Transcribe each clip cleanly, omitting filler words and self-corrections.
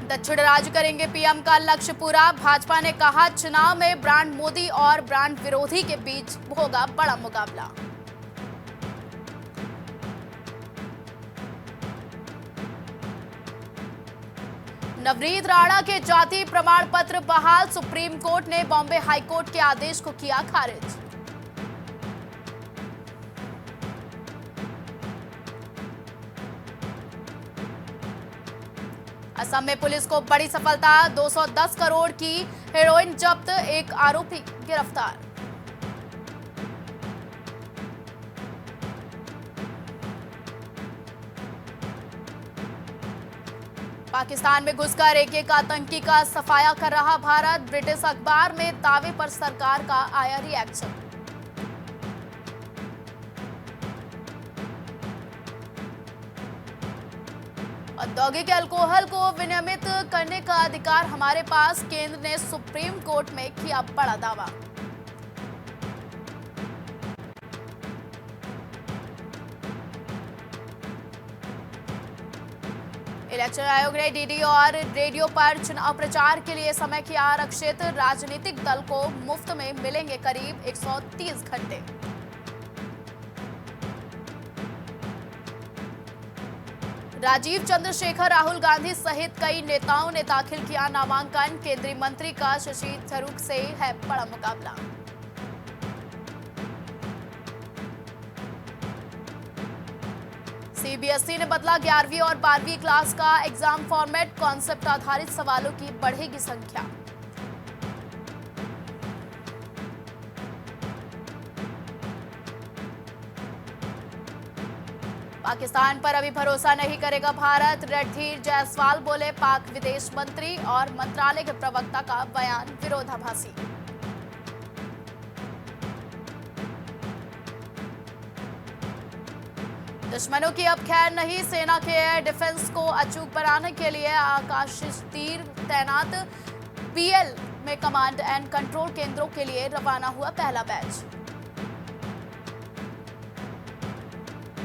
दक्षिण राज्य करेंगे पीएम का लक्ष्य पूरा। भाजपा ने कहा चुनाव में ब्रांड मोदी और ब्रांड विरोधी के बीच होगा बड़ा मुकाबला। नवनीत राणा के जाति प्रमाण पत्र बहाल। सुप्रीम कोर्ट ने बॉम्बे हाईकोर्ट के आदेश को किया खारिज। असम में पुलिस को बड़ी सफलता। 210 करोड़ की हेरोइन जब्त, एक आरोपी गिरफ्तार। पाकिस्तान में घुसकर एक आतंकी का सफाया कर रहा भारत। ब्रिटिश अखबार में दावे पर सरकार का आया रिएक्शन। औद्योगिक अल्कोहल को विनियमित करने का अधिकार हमारे पास। केंद्र ने सुप्रीम कोर्ट में किया बड़ा दावा। इलेक्शन आयोग ने डीडी और रेडियो पर चुनाव प्रचार के लिए समय किया आरक्षित। राजनीतिक दल को मुफ्त में मिलेंगे करीब 130 घंटे। राजीव चंद्रशेखर, राहुल गांधी सहित कई नेताओं ने दाखिल किया नामांकन। केंद्रीय मंत्री का शशि थरूर से है बड़ा मुकाबला। सीबीएसई ने बदला 11वीं और 12वीं क्लास का एग्जाम फॉर्मेट। कॉन्सेप्ट आधारित सवालों की बढ़ेगी संख्या। पाकिस्तान पर अभी भरोसा नहीं करेगा भारत। रणधीर जायसवाल बोले। पाक विदेश मंत्री और मंत्रालय के प्रवक्ता का बयान विरोधाभासी। दुश्मनों की अब खैर नहीं। सेना के एयर डिफेंस को अचूक बनाने के लिए आकाश तीर तैनात। पीएल में कमांड एंड कंट्रोल केंद्रों के लिए रवाना हुआ पहला बैच।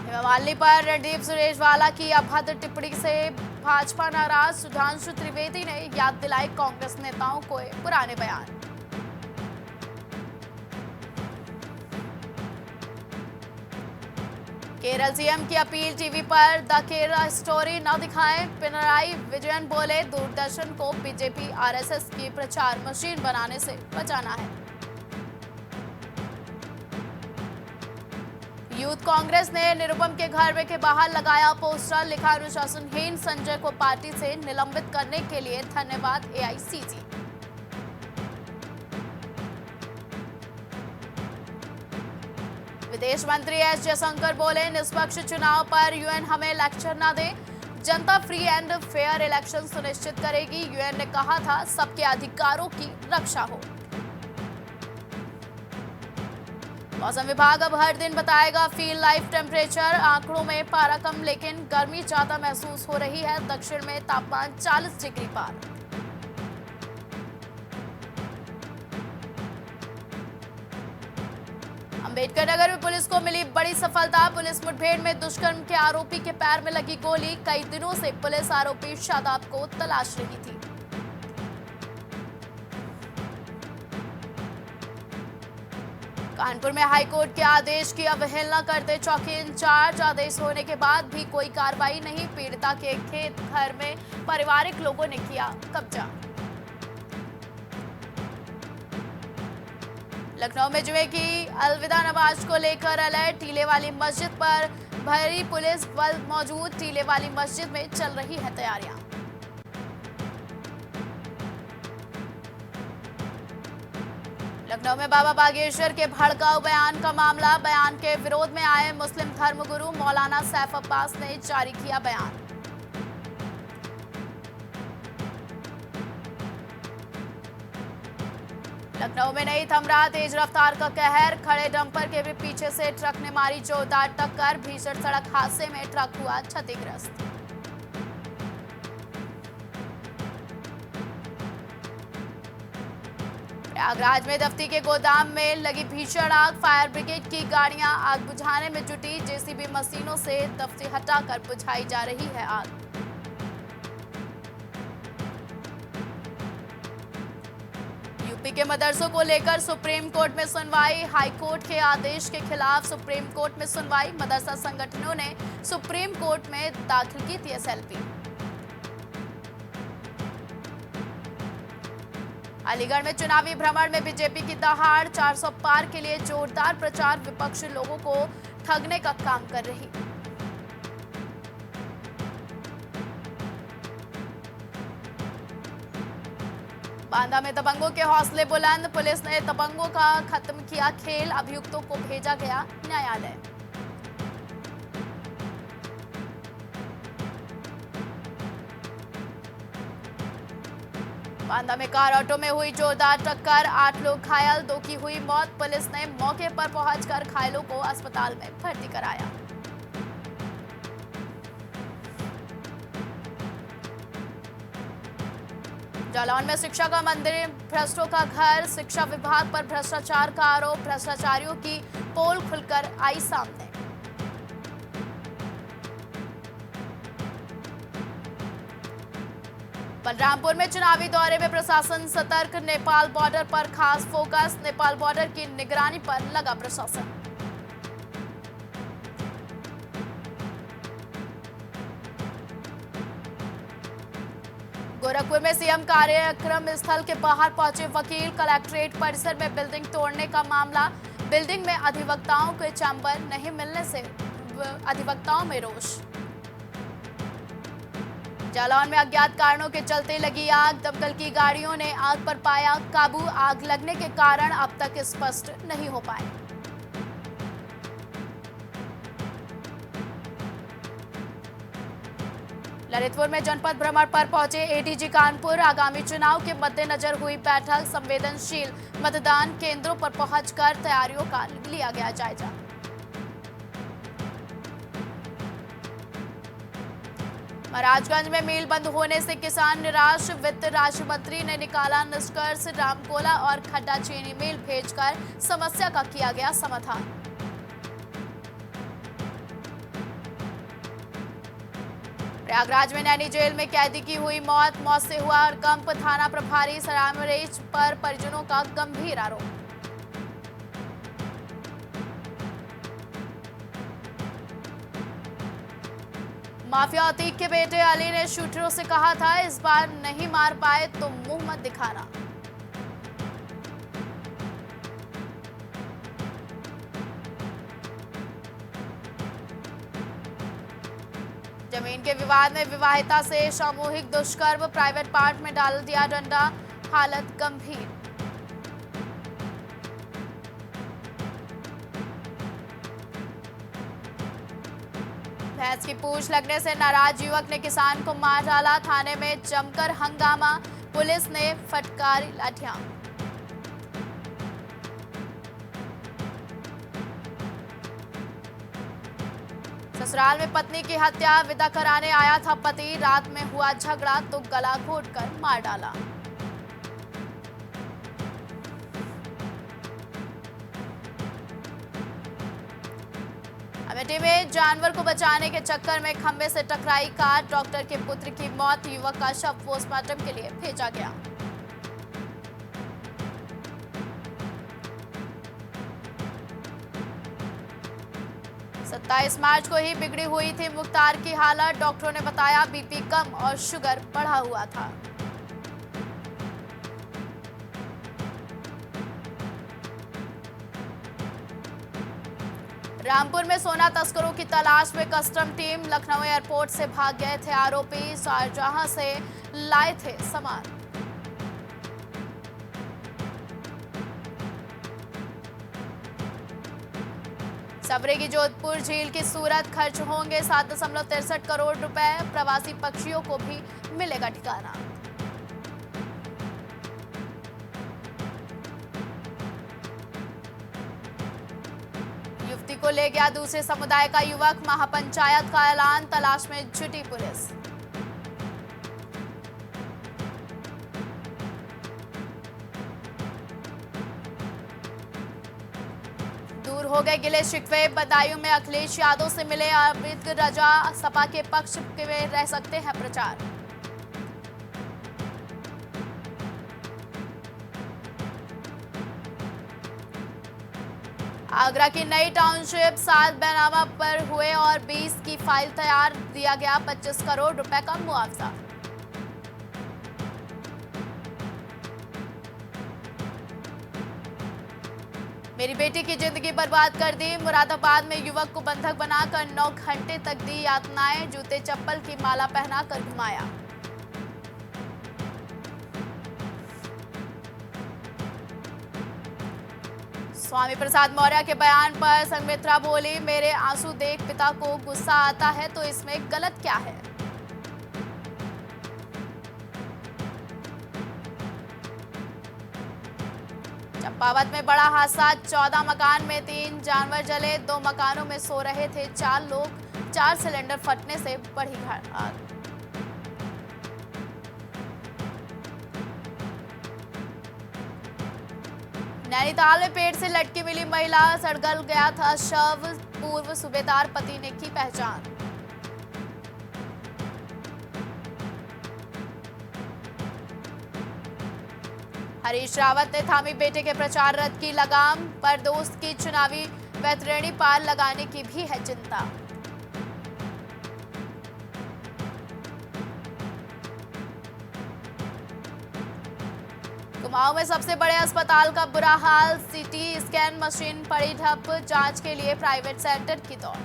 हेमा मालिनी पर रणदीप सुरजेवाला की अभद्र टिप्पणी से भाजपा नाराज। सुधांशु त्रिवेदी ने याद दिलाई कांग्रेस नेताओं को पुराने बयान। केरल सीएम की अपील। टीवी पर द केरला स्टोरी न दिखाएं। पिनराई विजयन बोले दूरदर्शन को बीजेपी आरएसएस की प्रचार मशीन बनाने से बचाना है। यूथ कांग्रेस ने निरुपम के घर के बाहर लगाया पोस्टर। लिखा अनुशासनहीन संजय को पार्टी से निलंबित करने के लिए धन्यवाद एआईसीसी। विदेश मंत्री एस जयशंकर बोले निष्पक्ष चुनाव पर यूएन हमें लेक्चर न दे। जनता फ्री एंड फेयर इलेक्शन सुनिश्चित करेगी। यूएन ने कहा था सबके अधिकारों की रक्षा हो। मौसम विभाग अब हर दिन बताएगा फील लाइफ टेम्परेचर। आंकड़ों में पारा कम लेकिन गर्मी ज्यादा महसूस हो रही है। दक्षिण में तापमान 40 डिग्री पार। अम्बेडकर नगर में पुलिस को मिली बड़ी सफलता। पुलिस मुठभेड़ में दुष्कर्म के आरोपी के पैर में लगी गोली। कई दिनों से पुलिस आरोपी शादाब को तलाश रही थी। कानपुर में हाईकोर्ट के आदेश की अवहेलना करते चौकी इंचार्ज। आदेश होने के बाद भी कोई कार्रवाई नहीं। पीड़िता के खेत घर में पारिवारिक लोगों ने किया कब्जा। लखनऊ में जुमे की अलविदा नमाज को लेकर अलर्ट। टीले वाली मस्जिद पर भारी पुलिस बल मौजूद। टीले वाली मस्जिद में चल रही है तैयारियां। लखनऊ में बाबा बागेश्वर के भड़काऊ बयान का मामला। बयान के विरोध में आए मुस्लिम धर्मगुरु मौलाना सैफ अब्बास ने जारी किया बयान। लखनऊ में नहीं थम रहा तेज रफ्तार का कहर। खड़े डंपर के भी पीछे से ट्रक ने मारी जोरदार टक्कर। भीषण सड़क हादसे में ट्रक हुआ क्षतिग्रस्त। प्रयागराज में दफ्ती के गोदाम में लगी भीषण आग। फायर ब्रिगेड की गाड़ियां आग बुझाने में जुटी। जेसीबी मशीनों से दफ्ती हटाकर बुझाई जा रही है आग। के मदरसों को लेकर सुप्रीम कोर्ट में सुनवाई। हाई कोर्ट के आदेश के खिलाफ सुप्रीम कोर्ट में सुनवाई। मदरसा संगठनों ने सुप्रीम कोर्ट में दाखिल की थी एसएलपी। अलीगढ़ में चुनावी भ्रमण में बीजेपी की दहाड़। 400 पार के लिए जोरदार प्रचार। विपक्षी लोगों को ठगने का काम कर रही। बांदा में दबंगों के हौसले बुलंद। पुलिस ने दबंगों का खत्म किया खेल। अभियुक्तों को भेजा गया न्यायालय। बांदा में कार ऑटो में हुई जोरदार टक्कर। 8 लोग घायल, 2 की हुई मौत। पुलिस ने मौके पर पहुंचकर घायलों को अस्पताल में भर्ती कराया। जालौन में शिक्षा का मंदिर, भ्रष्टों का घर। शिक्षा विभाग पर भ्रष्टाचार का आरोप। भ्रष्टाचारियों की पोल खुलकर आई सामने। बलरामपुर में चुनावी दौरे में प्रशासन सतर्क। नेपाल बॉर्डर पर खास फोकस। नेपाल बॉर्डर की निगरानी पर लगा प्रशासन। गोरखपुर में सीएम कार्यक्रम स्थल के बाहर पहुंचे वकील। कलेक्ट्रेट परिसर में बिल्डिंग तोड़ने का मामला। बिल्डिंग में अधिवक्ताओं के चैम्बर नहीं मिलने से अधिवक्ताओं में रोष। जालौन में अज्ञात कारणों के चलते लगी आग। दमकल की गाड़ियों ने आग पर पाया काबू। आग लगने के कारण अब तक स्पष्ट नहीं हो पाए। ललितपुर में जनपद भ्रमण पर पहुंचे एडीजी कानपुर। आगामी चुनाव के मद्देनजर हुई बैठक। संवेदनशील मतदान केंद्रों पर पहुंचकर तैयारियों का लिया गया जायजा। महाराजगंज में मिल बंद होने से किसान निराश। वित्त राज्य मंत्री ने निकाला निष्कर्ष। रामकोला और खड्डा चीनी मिल भेजकर समस्या का किया गया समाधान। प्रयागराज में नैनी जेल में कैदी की हुई मौत। मौत से हुआ हड़कंप। थाना प्रभारी सरामरेश पर परिजनों का गंभीर आरोप। माफिया अतीक के बेटे अली ने शूटरों से कहा था, इस बार नहीं मार पाए तो मुंह मत दिखाना। जमीन के विवाद में विवाहिता से सामूहिक दुष्कर्म। प्राइवेट पार्ट में डाल दिया डंडा। हालत गंभीर। भैंस की पूंछ लगने से नाराज युवक ने किसान को मार डाला। थाने में जमकर हंगामा। पुलिस ने फटकारी लाठियां। ससुराल में पत्नी की हत्या। विदा कराने आया था पति। रात में हुआ झगड़ा तो गला घोंटकर मार डाला। अमेठी में जानवर को बचाने के चक्कर में खंबे से टकराई कार। डॉक्टर के पुत्र की मौत। युवक का शव पोस्टमार्टम के लिए भेजा गया। सत्ताईस मार्च को ही बिगड़ी हुई थी मुख्तार की हालत। डॉक्टरों ने बताया बीपी कम और शुगर बढ़ा हुआ था। रामपुर में सोना तस्करों की तलाश में कस्टम टीम। लखनऊ एयरपोर्ट से भाग गए थे आरोपी। शारजाह से लाए थे सामान। सबरी की जोधपुर झील की सूरत। खर्च होंगे 7.63 करोड़ रुपए। प्रवासी पक्षियों को भी मिलेगा ठिकाना। युवती को ले गया दूसरे समुदाय का युवक। महापंचायत का ऐलान। तलाश में जुटी पुलिस। दूर हो गए गिले शिकवे। बदायूं में अखिलेश यादव से मिले आबिद रजा। सपा के पक्ष में रह सकते हैं प्रचार। आगरा की नई टाउनशिप 7 बैनामा पर हुए और 20 की फाइल तैयार, दिया गया 25 करोड़ रुपए का मुआवजा। मेरी बेटी की जिंदगी बर्बाद कर दी, मुरादाबाद में युवक को बंधक बनाकर 9 घंटे तक दी यातनाएं, जूते चप्पल की माला पहनाकर घुमाया। स्वामी प्रसाद मौर्य के बयान पर संघमित्रा बोली, मेरे आंसू देख पिता को गुस्सा आता है तो इसमें गलत क्या है। चंपावत में बड़ा हादसा, 14 मकान में 3 जानवर जले, 2 मकानों में सो रहे थे 4 लोग, 4 सिलेंडर फटने से बढ़ी आग। नैनीताल में पेड़ से लटकी मिली महिला, सड़गल गया था शव, पूर्व सूबेदार पति ने की पहचान। हरीश रावत ने थामी बेटे के प्रचार रथ की लगाम, पर दोस्त की चुनावी वैतरणी पार लगाने की भी है चिंता। कुमाऊं में सबसे बड़े अस्पताल का बुरा हाल, सीटी स्कैन मशीन पड़ी ठप, जांच के लिए प्राइवेट सेंटर की दौड़।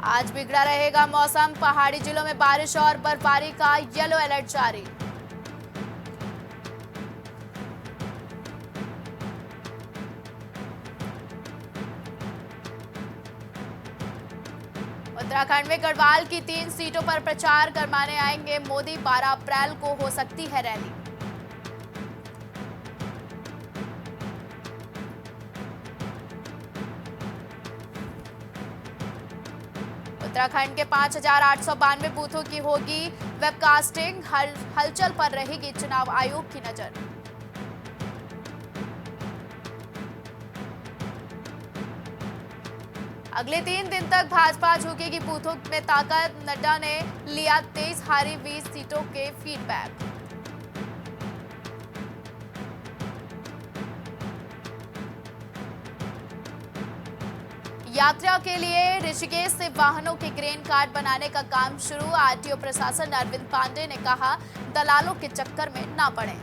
आज बिगड़ा रहेगा मौसम, पहाड़ी जिलों में बारिश और बर्फबारी का येलो अलर्ट जारी। उत्तराखंड में गढ़वाल की 3 सीटों पर प्रचार करवाने आएंगे मोदी, 12 अप्रैल को हो सकती है रैली। उत्तराखंड के 5,892 बूथों की होगी वेबकास्टिंग, हलचल पर रहेगी चुनाव आयोग की नजर। अगले 3 दिन तक भाजपा झुकेगी बूथों में ताकत, नड्डा ने लिया 23 हारी 20 सीटों के फीडबैक। यात्रा के लिए ऋषिकेश से वाहनों के ग्रीन कार्ड बनाने का काम शुरू, आरटीओ प्रशासन अरविंद पांडे ने कहा, दलालों के चक्कर में ना पड़ें।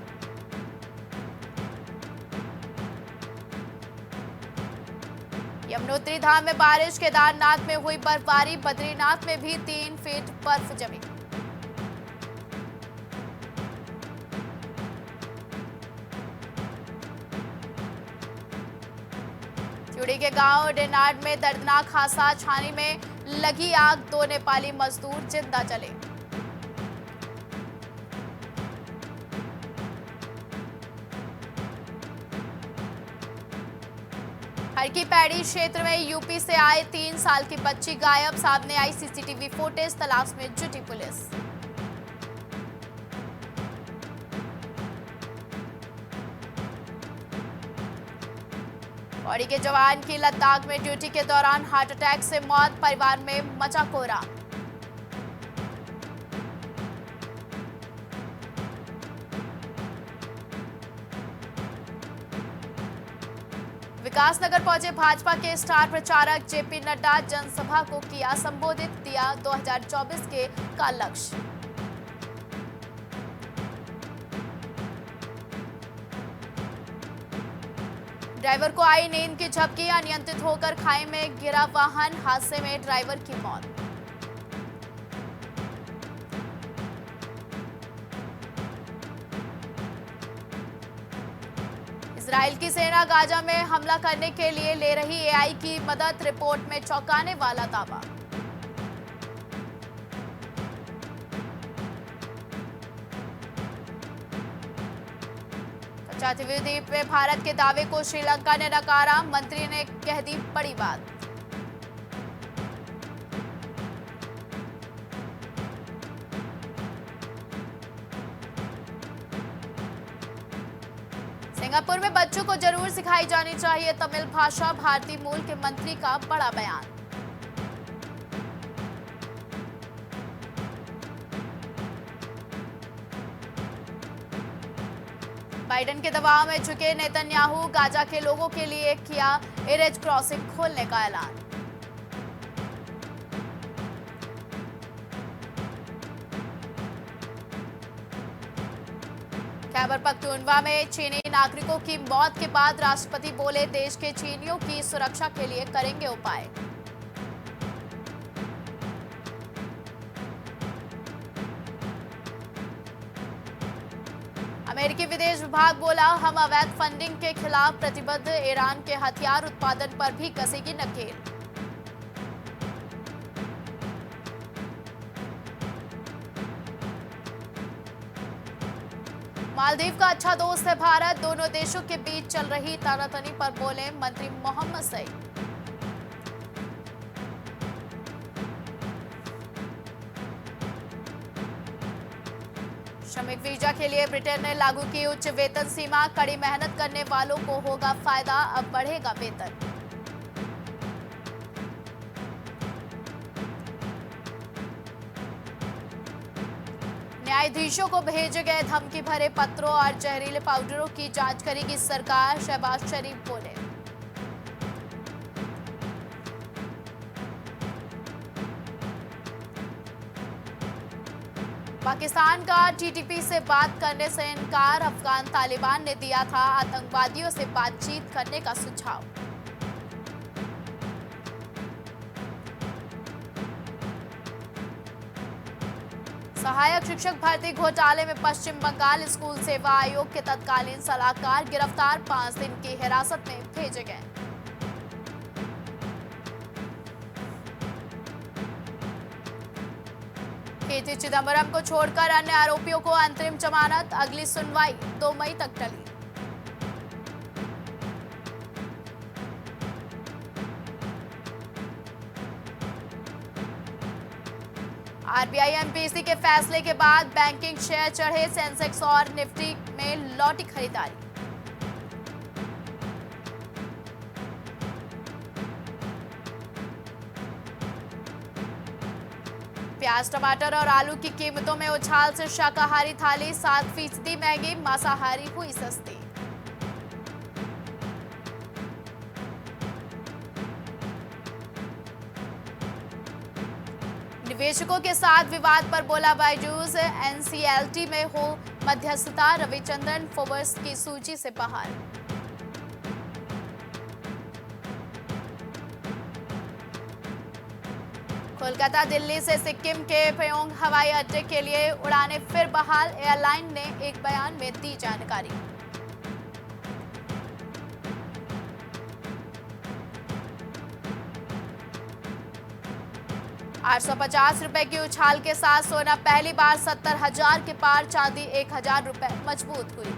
यमुनोत्री धाम में बारिश, केदारनाथ में हुई बर्फबारी, बद्रीनाथ में भी 3 फीट बर्फ जमी। चुड़ी के गांव डेनाड में दर्दनाक हादसा, छानी में लगी आग, 2 नेपाली मजदूर जिंदा जले। हरकी पैड़ी क्षेत्र में यूपी से आए 3 साल की बच्ची गायब, सामने आई सीसीटीवी फुटेज, तलाश में जुटी पुलिस। पौड़ी के जवान की लद्दाख में ड्यूटी के दौरान हार्ट अटैक से मौत, परिवार में मचा कोहराम। विकासनगर पहुंचे भाजपा के स्टार प्रचारक जेपी नड्डा, जनसभा को किया संबोधित, दिया 2024 का लक्ष्य। ड्राइवर को आई नींद की झपकी, अनियंत्रित होकर खाई में गिरा वाहन, हादसे में ड्राइवर की मौत। इजराइल की सेना गाजा में हमला करने के लिए ले रही एआई की मदद, रिपोर्ट में चौंकाने वाला दावा। द्वीप में भारत के दावे को श्रीलंका ने नकारा, मंत्री ने कह दी बड़ी बात। सिंगापुर में बच्चों को जरूर सिखाई जानी चाहिए तमिल भाषा, भारतीय मूल के मंत्री का बड़ा बयान। बाइडेन के दबाव में झुके नेतन्याहू, गाजा के लोगों के लिए किया एरेज क्रॉसिंग खोलने का ऐलान। खैबर पख्तूनवा में चीनी नागरिकों की मौत के बाद राष्ट्रपति बोले, देश के चीनियों की सुरक्षा के लिए करेंगे उपाय। अमेरिकी विदेश विभाग बोला, हम अवैध फंडिंग के खिलाफ प्रतिबद्ध, ईरान के हथियार उत्पादन पर भी कसेगी नकेल। मालदीव का अच्छा दोस्त है भारत, दोनों देशों के बीच चल रही तानातनी पर बोले मंत्री मोहम्मद सईद। श्रमिक वीजा के लिए ब्रिटेन ने लागू की उच्च वेतन सीमा, कड़ी मेहनत करने वालों को होगा फायदा, अब बढ़ेगा वेतन। न्यायाधीशों को भेजे गए धमकी भरे पत्रों और जहरीले पाउडरों की जांच करेगी सरकार, शहबाज शरीफ बोले। पाकिस्तान का टीटीपी से बात करने से इनकार, अफगान तालिबान ने दिया था आतंकवादियों से बातचीत करने का सुझाव। सहायक शिक्षक भर्ती घोटाले में पश्चिम बंगाल स्कूल सेवा आयोग के तत्कालीन सलाहकार गिरफ्तार, 5 दिन की हिरासत में भेजे गए। कार्ति चिदंबरम को छोड़कर अन्य आरोपियों को अंतरिम जमानत, अगली सुनवाई 2 मई तक टली। आरबीआई एमपीसी के फैसले के बाद बैंकिंग शेयर चढ़े, सेंसेक्स और निफ्टी में लौटी खरीदारी। प्याज, टमाटर और आलू की कीमतों में उछाल से शाकाहारी थाली 7% महंगी, मांसाहारी हुई सस्ती। निवेशकों के साथ विवाद पर बोला बायजूस, एनसीएलटी में हो मध्यस्थता, रविचंद्रन फोर्ब्स की सूची से बाहर। कोलकाता दिल्ली से सिक्किम के पयोंग हवाई अड्डे के लिए उड़ानें फिर बहाल, एयरलाइन ने एक बयान में दी जानकारी। ₹850 की उछाल के साथ सोना पहली बार 70,000 के पार, चांदी 1,000 रुपए मजबूत हुई।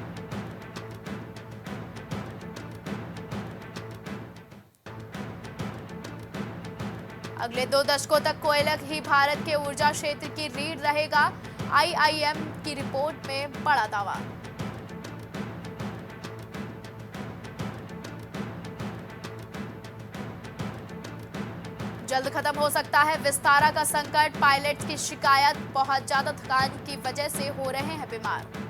अगले 2 दशकों तक कोयला ही भारत के ऊर्जा क्षेत्र की रीढ़ रहेगा, आईआईएम की रिपोर्ट में बड़ा दावा। जल्द खत्म हो सकता है विस्तारा का संकट, पायलट्स की शिकायत, बहुत ज्यादा थकान की वजह से हो रहे हैं बीमार।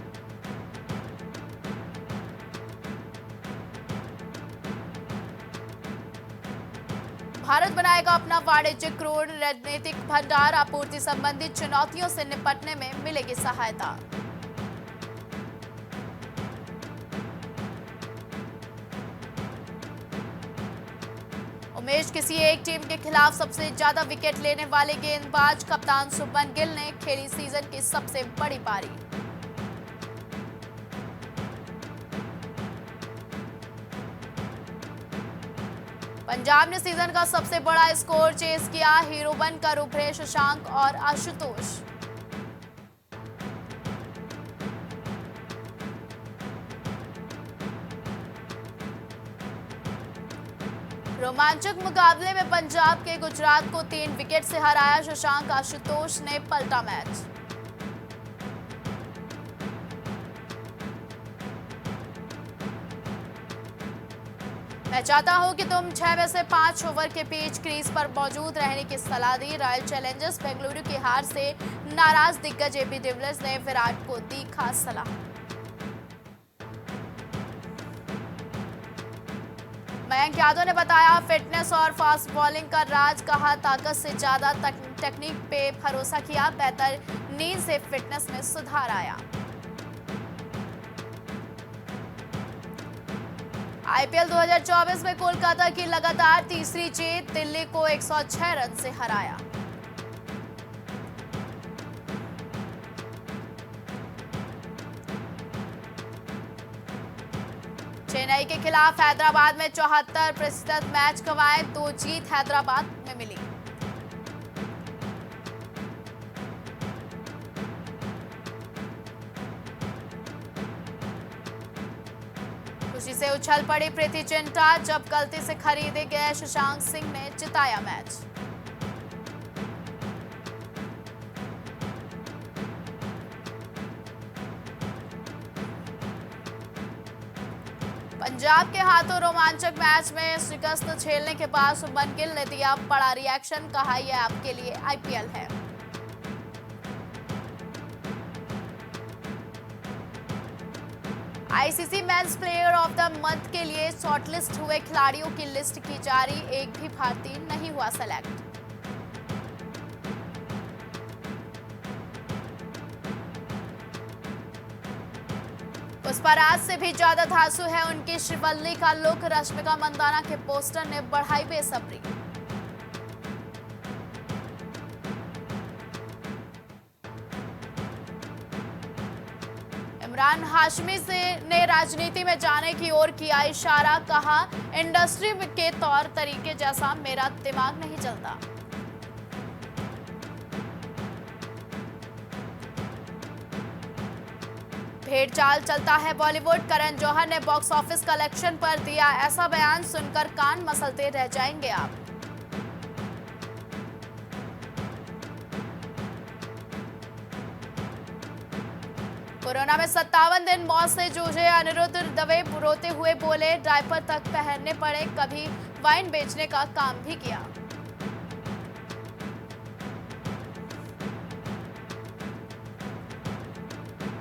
भारत बनाएगा अपना वाणिज्यिक क्रूड रणनीतिक भंडार, आपूर्ति संबंधी चुनौतियों से निपटने में मिलेगी सहायता। उमेश किसी एक टीम के खिलाफ सबसे ज्यादा विकेट लेने वाले गेंदबाज, कप्तान शुभमन गिल ने खेली सीजन की सबसे बड़ी पारी। पंजाब ने सीजन का सबसे बड़ा स्कोर चेस किया, हीरो बनकर उभरे शशांक और आशुतोष। रोमांचक मुकाबले में पंजाब के गुजरात को 3 विकेट से हराया, शशांक आशुतोष ने पलटा मैच। मैं चाहता हूं कि तुम 6 में से 5 ओवर के बीच क्रीज पर मौजूद रहने की सलाह दी, रॉयल चैलेंजर्स बेंगलुरु की हार से नाराज दिग्गज एबी डिविलियर्स ने विराट को दी खास सलाह। मयंक यादव ने बताया, फिटनेस और फास्ट बॉलिंग का राज, कहा ताकत से ज्यादा टेक्निक पे भरोसा किया, बेहतर नींद से फिटनेस में सुधार आया। आईपीएल 2024 में कोलकाता की लगातार तीसरी जीत, दिल्ली को 106 रन से हराया। चेन्नई के खिलाफ हैदराबाद में 74% मैच गंवाए, 2 जीत हैदराबाद में मिली। खुशी से उछल पड़ी प्रीति जिंटा, जब गलती से खरीदे गए शशांक सिंह ने जिताया मैच। पंजाब के हाथों रोमांचक मैच में शिकस्त झेलने के बाद शुभमन गिल ने दिया बड़ा रिएक्शन, कहा यह आपके लिए आईपीएल है। ICC men's player of the month के लिए शॉर्टलिस्ट हुए खिलाड़ियों की लिस्ट की जारी, एक भी भारतीय नहीं हुआ सेलेक्ट। पुष्पाराज से भी ज्यादा धांसू है उनकी श्रीवल्ली का लुक, रश्मिका मंदाना के पोस्टर ने बढ़ाई बेसब्री। इमरान हाशमी ने राजनीति में जाने की ओर किया इशारा, कहा इंडस्ट्री के तौर तरीके जैसा मेरा दिमाग नहीं चलता। भेड़ चाल चलता है बॉलीवुड, करण जौहर ने बॉक्स ऑफिस कलेक्शन पर दिया ऐसा बयान, सुनकर कान मसलते रह जाएंगे आप। कोरोना में 57 दिन मौत से जूझे अनिरुद्ध दवे, रोते हुए बोले डायपर तक पहनने पड़े, कभी वाइन बेचने का काम भी किया।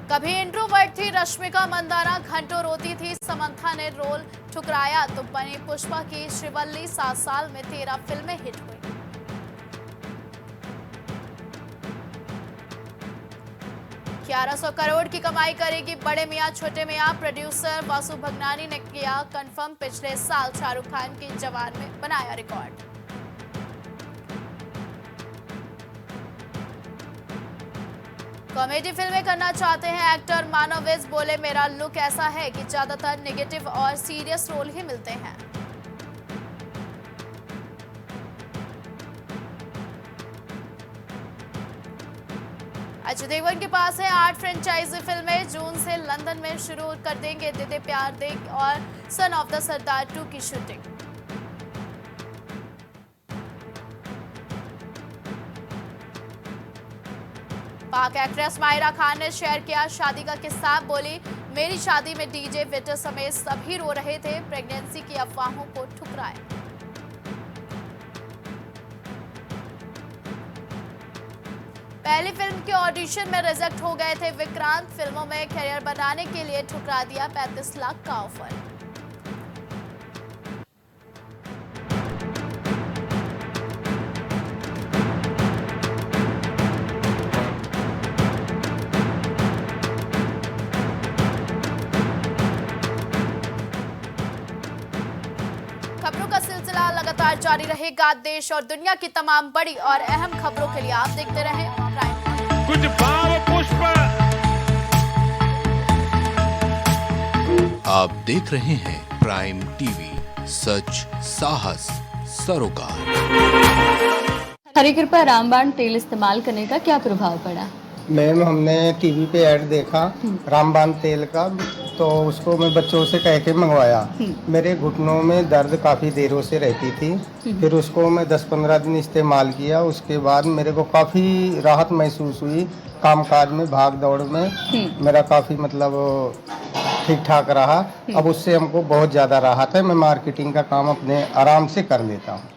कभी इंट्रोवर्ट थी रश्मिका मंदाना, घंटों रोती थी, समंथा ने रोल ठुकराया तो बनी पुष्पा की श्रीवल्ली, 7 साल में 13 फिल्में हिट हुई। ₹1100 करोड़ की कमाई करेगी बड़े मियां छोटे मियां, प्रोड्यूसर वासु भगनानी ने किया कंफर्म, पिछले साल शाहरुख खान की जवान में बनाया रिकॉर्ड। कॉमेडी फिल्में करना चाहते हैं एक्टर मानवविज, बोले मेरा लुक ऐसा है कि ज्यादातर नेगेटिव और सीरियस रोल ही मिलते हैं। अजय देवगन के पास है 8 फ्रेंचाइजी फिल्में, जून से लंदन में शुरू कर देंगे दे दे प्यार दे और सन ऑफ द सरदार 2 की शूटिंग। पाक एक्ट्रेस माहिरा खान ने शेयर किया शादी का किस्सा, बोली मेरी शादी में डीजे वेटर समेत सभी रो रहे थे, प्रेगनेंसी की अफवाहों को ठुकराए। पहली फिल्म के ऑडिशन में रिजेक्ट हो गए थे विक्रांत, फिल्मों में करियर बनाने के लिए ठुकरा दिया 35 लाख का ऑफर। खबरों का सिलसिला लगातार जारी रहेगा। देश और दुनिया की तमाम बड़ी और अहम खबरों के लिए आप देखते रहें प्राइम। कुछ भाव पुष्प। आप देख रहे हैं प्राइम टीवी, सच साहस सरोकार। हरी कृपा रामबाण तेल इस्तेमाल करने का क्या प्रभाव पड़ा? मैम हमने टीवी पे ऐड देखा रामबाण तेल का, तो उसको मैं बच्चों से कह के मंगवाया। मेरे घुटनों में दर्द काफ़ी देरों से रहती थी, फिर उसको मैं 10-15 दिन इस्तेमाल किया, उसके बाद मेरे को काफ़ी राहत महसूस हुई। कामकाज में भाग दौड़ में मेरा काफ़ी मतलब ठीक ठाक रहा। अब उससे हमको बहुत ज़्यादा राहत है, मैं मार्केटिंग का काम अपने आराम से कर लेता हूँ।